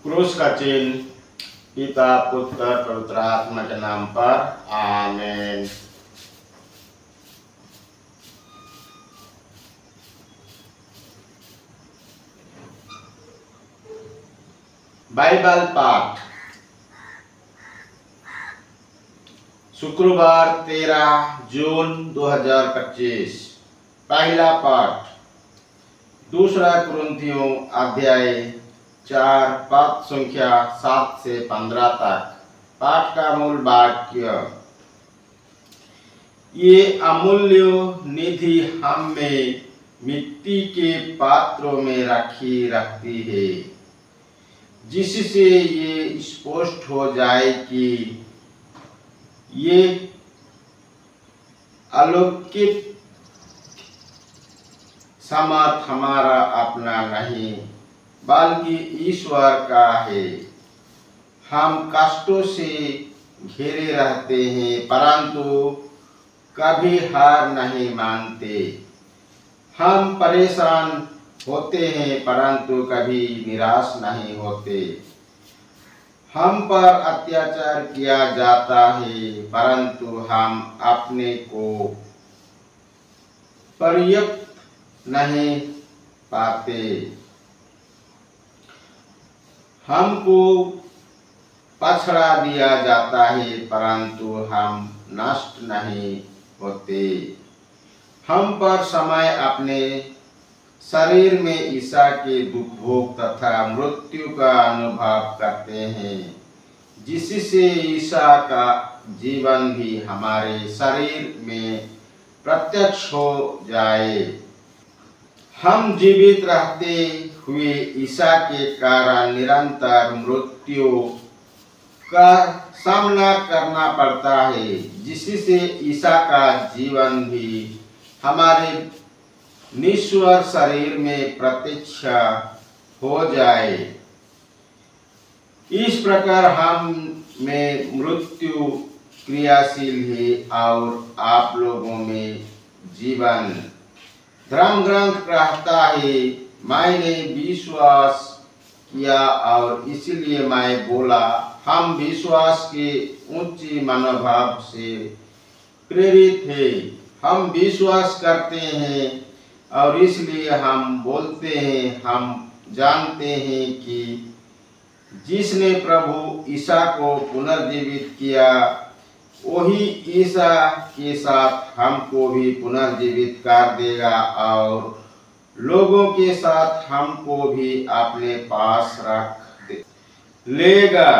क्रूस का चिन्ह पिता पुत्र पवित्र आत्मा के नाम पर आमीन। बाइबल पाठ शुक्रवार 13 जून 2025। पहला पाठ दूसरा कुरिन्थियों अध्याय 4 पद संख्या 7 से 15 तक। पाठ का मूल वाक्य, ये अमूल्य निधि हम में मिट्टी के पात्रों में रखी रहती है, जिससे ये स्पष्ट हो जाए कि ये अलौकिक सामर्थ हमारा अपना नहीं बल्कि ईश्वर का है। हम कष्टों से घिरे रहते हैं परंतु कभी हार नहीं मानते। हम परेशान होते हैं परंतु कभी निराश नहीं होते। हम पर अत्याचार किया जाता है परंतु हम अपने को पर्याप्त नहीं पाते। हमको पछड़ा दिया जाता है परंतु हम नष्ट नहीं होते। हम पर समय अपने शरीर में ईसा के दुख भोग तथा मृत्यु का अनुभव करते हैं, जिससे ईसा का जीवन भी हमारे शरीर में प्रत्यक्ष हो जाए। हम जीवित रहते हुए ईसा के कारण निरंतर मृत्यु का सामना करना पड़ता है, जिससे ईसा का जीवन भी हमारे निश्वर शरीर में प्रत्यक्ष हो जाए। इस प्रकार हम में मृत्यु क्रियाशील है और आप लोगों में जीवन। धर्म ग्रंथ कहता है, मैंने विश्वास किया और इसलिए मैं बोला। हम विश्वास के ऊंचे मनोभाव से प्रेरित हैं। हम विश्वास करते हैं और इसलिए हम बोलते हैं। हम जानते हैं कि जिसने प्रभु ईसा को पुनर्जीवित किया, वही ईसा के साथ हमको भी पुनर्जीवित कर देगा और लोगों के साथ हमको भी अपने पास रख लेगा।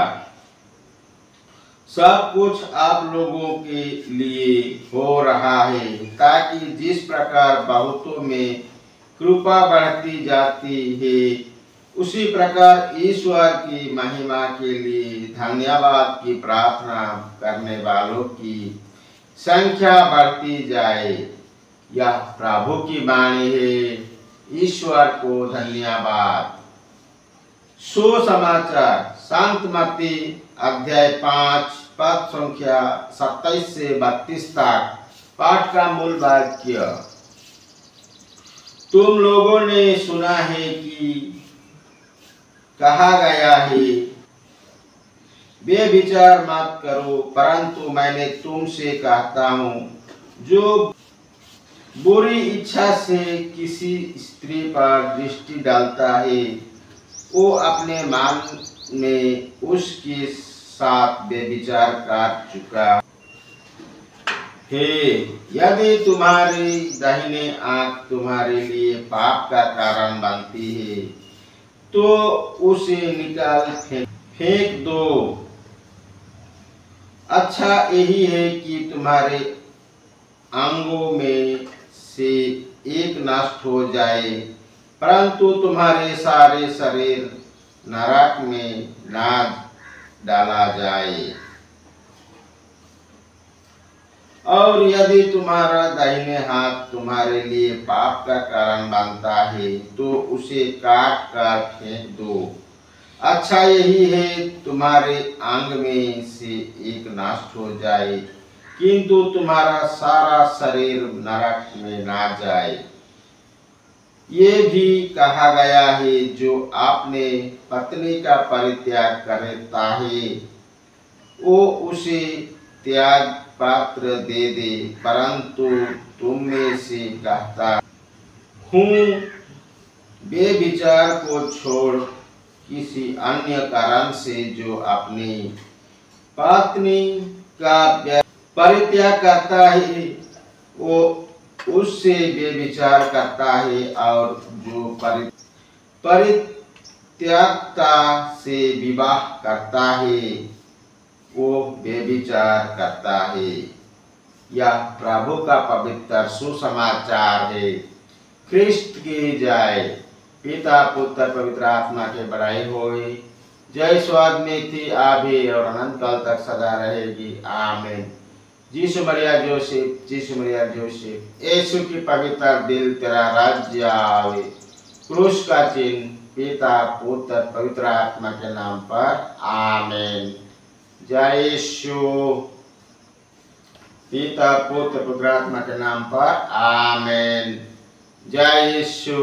सब कुछ आप लोगों के लिए हो रहा है ताकि जिस प्रकार बहुतों में कृपा बढ़ती जाती है, उसी प्रकार ईश्वर की महिमा के लिए धन्यवाद की प्रार्थना करने वालों की संख्या बढ़ती जाए। यह प्रभु की वाणी है। ईश्वर को धन्यवाद। सुसमाचार संत मत्ती अध्याय 5 पद संख्या 27 से 32 तक। पाठ का मूल वाक्य, तुम लोगों ने सुना है कि कहा गया है, बेविचार मत करो, परंतु मैंने तुमसे कहता हूँ, जो बुरी इच्छा से किसी स्त्री पर दृष्टि डालता है, वो अपने मन में उसके साथ बेविचार कर चुका है। यदि तुम्हारी दाहिने आंख तुम्हारे लिए पाप का कारण बनती है, तो उसे निकाल फेंक दो। अच्छा यही है कि तुम्हारे अंगों में से एक नष्ट हो जाए, परंतु तुम्हारे सारे शरीर नरक में ना डाला जाए। और यदि तुम्हारा दाहिने हाथ तुम्हारे लिए पाप का कारण बनता है, तो उसे काट कर फेंक दो। अच्छा यही है तुम्हारे अंग में से एक नष्ट हो जाए, किंतु तुम्हारा सारा शरीर नरक में ना जाए। ये भी कहा गया है, जो आपने पत्नी का परित्याग करता है वो उसे त्याग पात्र दे दे। परंतु तुम में से कहता हूँ, बेविचार को छोड़ किसी अन्य कारण से जो अपनी पत्नी का परित्याग करता है वो उससे बेविचार करता है, और जो परित्यागता से विवाह करता है वो बेविचार करता है। यह प्रभु का पवित्र सुसमाचार है। ख्रिस्त की जय। पिता पुत्र पवित्र आत्मा के बड़ाई होए। जय स्वाद में थी, आभी और अनंत काल तक सदा रहेगी। आमीन। यीशु मरिया जोसेफ, यीशु मरिया जोसेफ, यीशु की पवित्र दिल तेरा राज्य आवे। क्रूस का चिन्ह पिता पुत्र पवित्र आत्मा के नाम पर। आमीन। जय यीशु। पिता पुत्र पवित्र आत्मा के नाम पर। आमीन। जय यीशु।